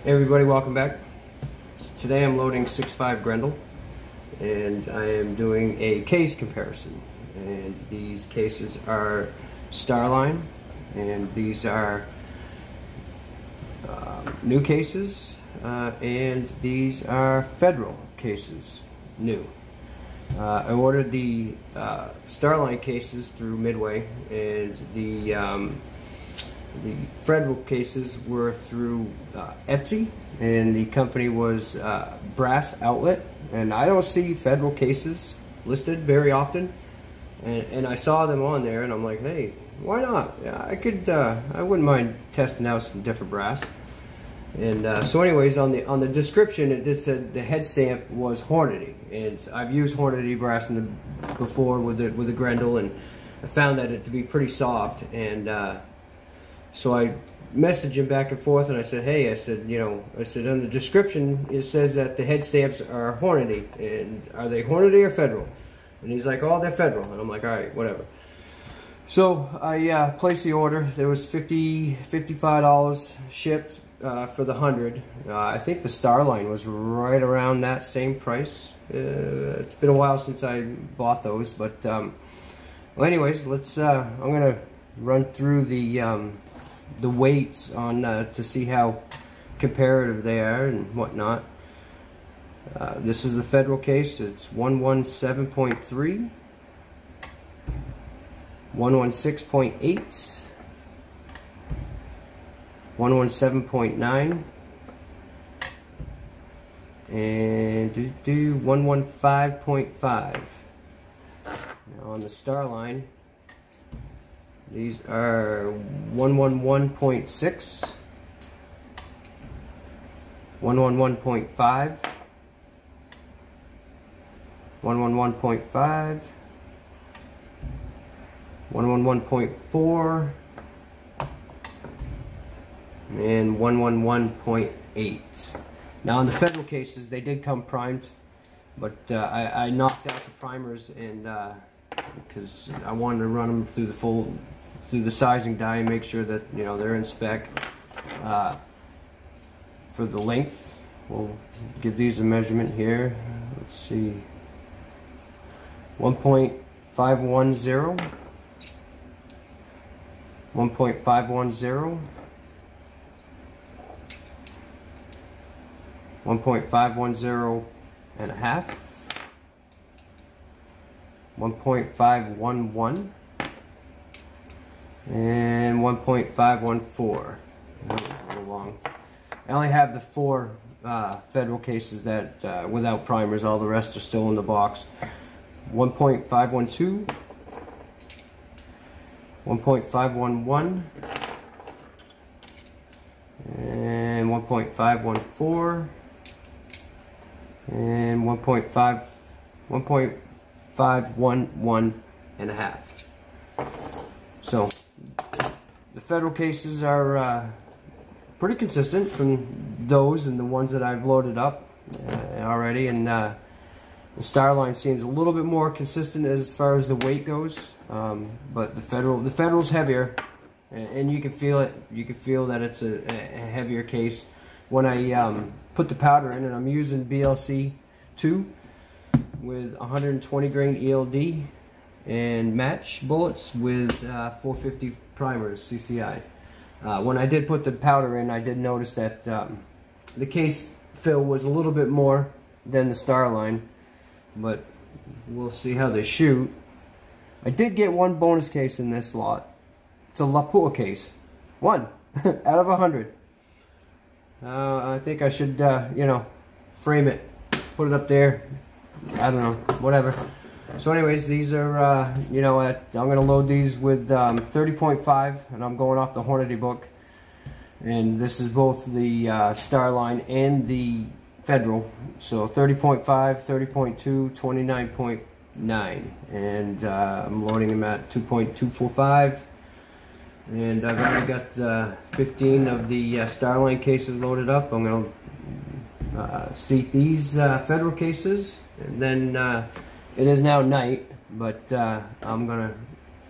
Hey everybody, welcome back. Today I'm loading 6.5 grendel and I am doing a case comparison, and these cases are starline and these are new cases, and these are federal cases, new. I ordered the starline cases through Midway, and the federal cases were through Etsy, and the company was Brass Outlet. And I don't see federal cases listed very often, and I saw them on there, and I'm like, hey, why not? Yeah, I wouldn't mind testing out some different brass. And so anyways, on the description it did said the head stamp was Hornady, and I've used Hornady brass before with the grendel, and I found that it to be pretty soft. And so I messaged him back and forth, and I said, hey, I said on the description it says that the head stamps are Hornady, and are they Hornady or federal? And he's like, oh, they're federal. And I'm like, all right, whatever. So I placed the order. There was $55 shipped for the 100. I think the starline was right around that same price. It's been a while since I bought those, but well, anyways, let's. I'm gonna run through the weights on to see how comparative they are and whatnot. This is the federal case. It's 117.3, 116.8, 117.9, and 115.5. Now on the starline, these are 111.6, 111.5, 111.5, 111.4, and 111.8. Now on the federal cases, they did come primed, but I knocked out the primers, and because I wanted to run them through the sizing die and make sure that they're in spec. For the length, we'll give these a measurement here. Let's see, 1.510, 1.510, 1.510 and a half, 1.511, and 1.514. That was a little long. I only have the 4 federal cases that without primers. All the rest are still in the box. 1.512, 1.511, and 1.514, and 1.511 and a half. So the federal cases are pretty consistent from those and the ones that I've loaded up already, and the starline seems a little bit more consistent as far as the weight goes, but the federal's heavier, and you can feel it. You can feel that it's a heavier case. When I put the powder in, and I'm using BLC 2 with 120 grain ELD and match bullets with 450 primers CCI. When I did put the powder in, I did notice that the case fill was a little bit more than the starline, but we'll see how they shoot. I did get one bonus case in this lot. It's a Lapua case. One out of 100. I think I should, frame it, put it up there. I don't know, whatever. So anyways, these are, I'm going to load these with 30.5, and I'm going off the Hornady book. And this is both the starline and the federal. So 30.5, 30.2, 29.9. And I'm loading them at 2.245. And I've already got 15 of the starline cases loaded up. I'm going to seat these federal cases, and then it is now night, but I'm gonna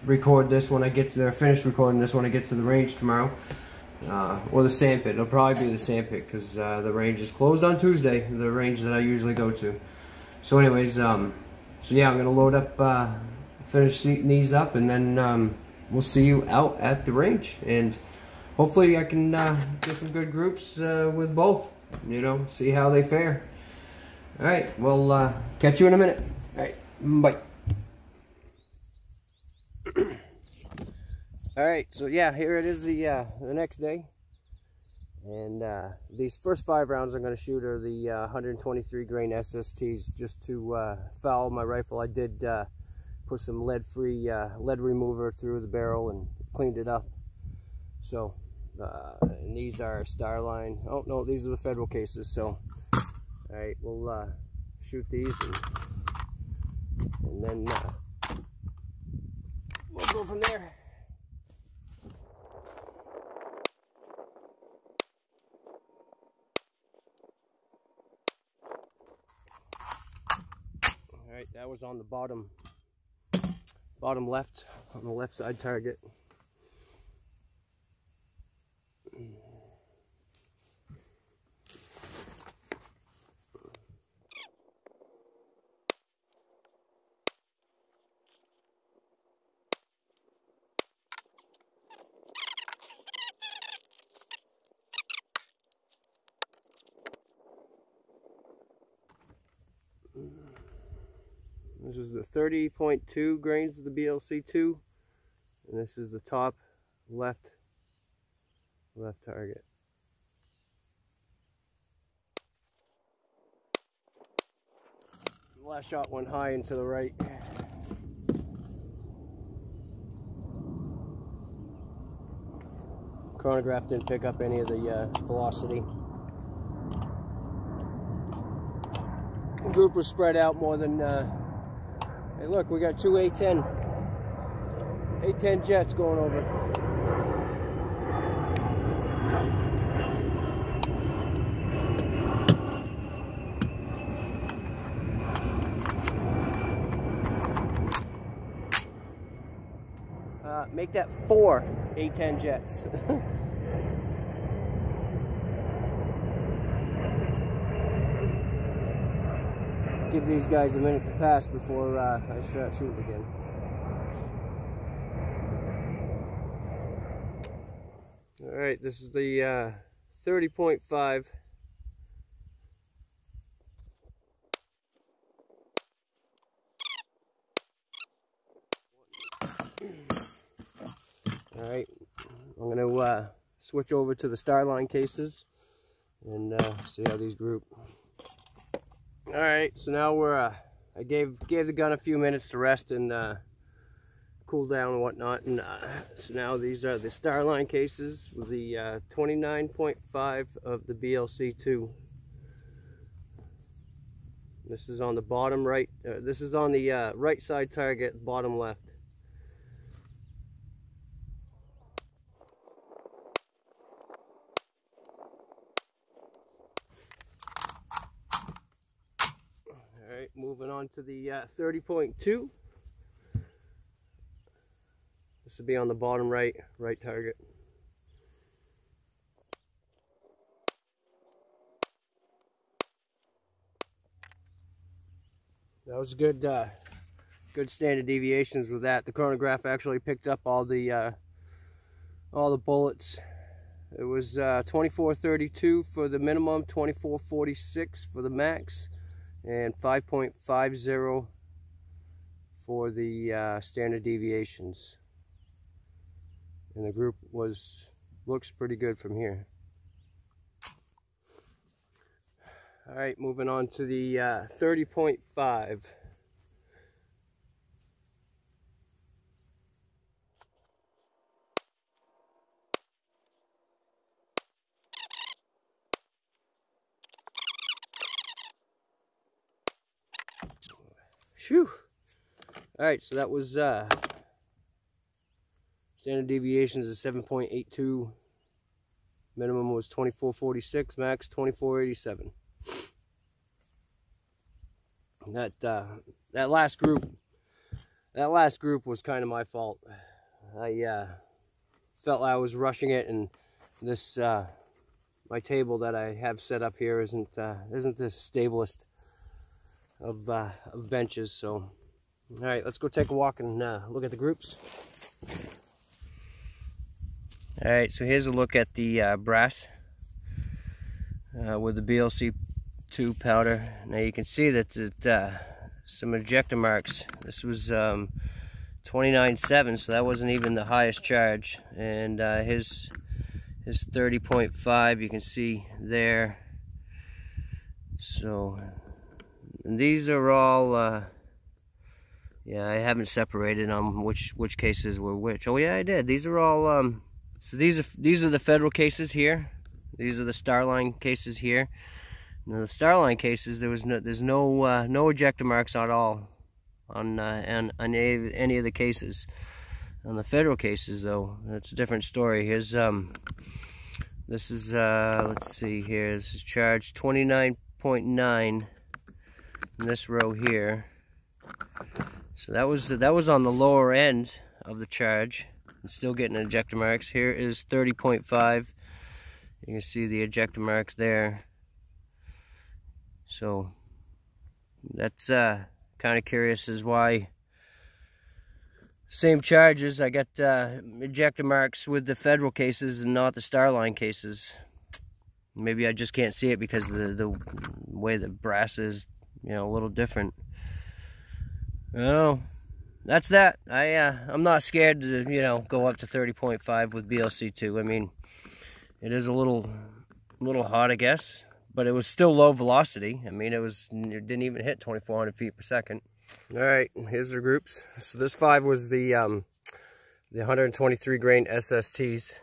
record this when I get to there. Finish recording this when I get to the range tomorrow. or the sandpit. It'll probably be the sandpit because the range is closed on Tuesday, the range that I usually go to. So anyways, so yeah, I'm gonna load up, finish seating these up, and then we'll see you out at the range, and hopefully I can get some good groups with both, you know, see how they fare. All right, well, catch you in a minute. All right, bye. All right, so yeah, here it is, the next day, and these first 5 rounds I'm going to shoot are the 123 grain SSTs, just to foul my rifle. I did put some lead-free lead remover through the barrel and cleaned it up. So, and these are starline. Oh no, these are the Federal cases. So, all right, we'll shoot these, and then we'll go from there. All right, that was on the bottom left, on the left side target. This is the 30.2 grains of the BLC2, and this is the top left target. The last shot went high and to the right. Chronograph didn't pick up any of the velocity. The group was spread out more than hey, look, we got 2 A10 jets going over. Make that 4 A10 jets. Give these guys a minute to pass before I start shooting again. All right, this is the 30.5. All right, I'm gonna switch over to the starline cases and see how these group. All right, so now we're I gave the gun a few minutes to rest and cool down and whatnot, and so now these are the starline cases with the 29.5 of the BLC2. This is on the bottom right. This is on the right side target, bottom left. Alright, moving on to the 30.2. This would be on the bottom right target. That was good standard deviations with that. The chronograph actually picked up all the bullets. It was 2432 for the minimum, 2446 for the max, and 5.50 for the standard deviations. And the group looks pretty good from here. All right, moving on to the 30.5. Phew. All right, so that was standard deviations is 7.82. Minimum was 2446, max 2487. That last group was kind of my fault. I felt I was rushing it, and this my table that I have set up here isn't the stablest of benches. So, all right, let's go take a walk and look at the groups. All right, so here's a look at the brass with the BLC2 powder. Now you can see that some ejector marks. This was 29.7, so that wasn't even the highest charge. And his 30.5, you can see there. So, and these are all. Yeah, I haven't separated on which cases were which. Oh yeah, I did. These are all. So these are the federal cases here. These are the starline cases here. Now the starline cases, there's no ejector marks at all on any of the cases. On the federal cases, though, that's a different story. Here's this is let's see here. This is charge 29.9 in this row here. So that was on the lower end of the charge. I'm still getting ejector marks. Here is 30.5. You can see the ejector marks there. So that's kind of curious as why same charges I got ejector marks with the federal cases and not the starline cases. Maybe I just can't see it because of the way the brass is, you know, a little different. Oh, that's that. I'm not scared to, you know, go up to 30.5 with BLC2. I mean, it is a little hot, I guess, but it was still low velocity. I mean, it didn't even hit 2,400 feet per second. All right, here's the groups. So this 5 was the 123 grain SSTs.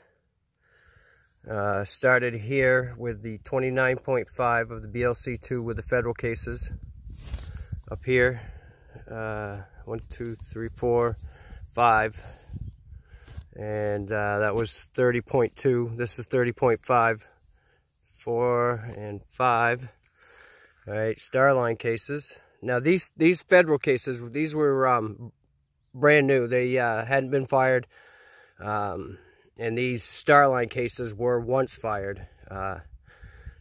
Started here with the 29.5 of the BLC2 with the federal cases. Up here, 1, 2, 3, 4, 5, and that was 30.2. This is 30.5, 4 and 5. All right, starline cases. Now these federal cases, these were brand new. They hadn't been fired, and these starline cases were once fired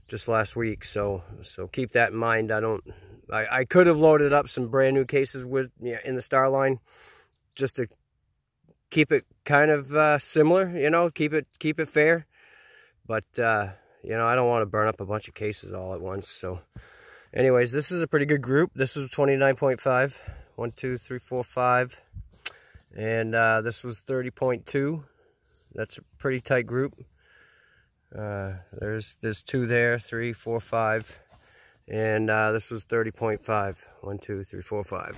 just last week. So keep that in mind. I could have loaded up some brand new cases with, you know, in the starline, just to keep it kind of similar, you know, keep it fair. But you know, I don't want to burn up a bunch of cases all at once. So, anyways, this is a pretty good group. This was 29.5, 1, 2, 3, 4, 5, and this was 30.2. That's a pretty tight group. There's 2 there, 3, 4, 5. And this was 30.5. 1, 2, 3, 4, 5.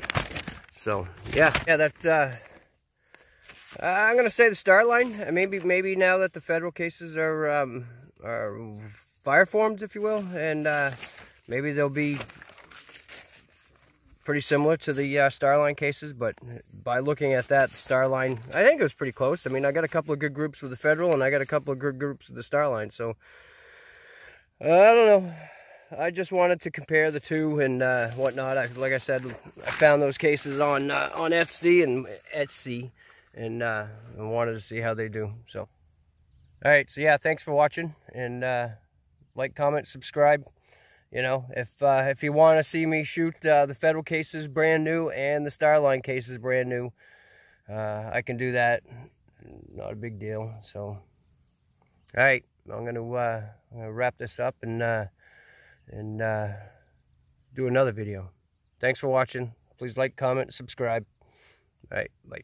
So yeah, that I'm gonna say the starline. Maybe now that the federal cases are fire forms, if you will, and maybe they'll be pretty similar to the starline cases. But by looking at that, the starline, I think it was pretty close. I mean, I got a couple of good groups with the federal, and I got a couple of good groups with the starline. So I don't know. I just wanted to compare the two and whatnot. Like I said, I found those cases on Etsy, and I wanted to see how they do. So, all right. So yeah, thanks for watching, and like, comment, subscribe. You know, if you want to see me shoot the federal cases brand new and the starline cases brand new, I can do that. Not a big deal. So, all right, I'm gonna wrap this up and do another video. Thanks for watching. Please like, comment, subscribe. All right, bye.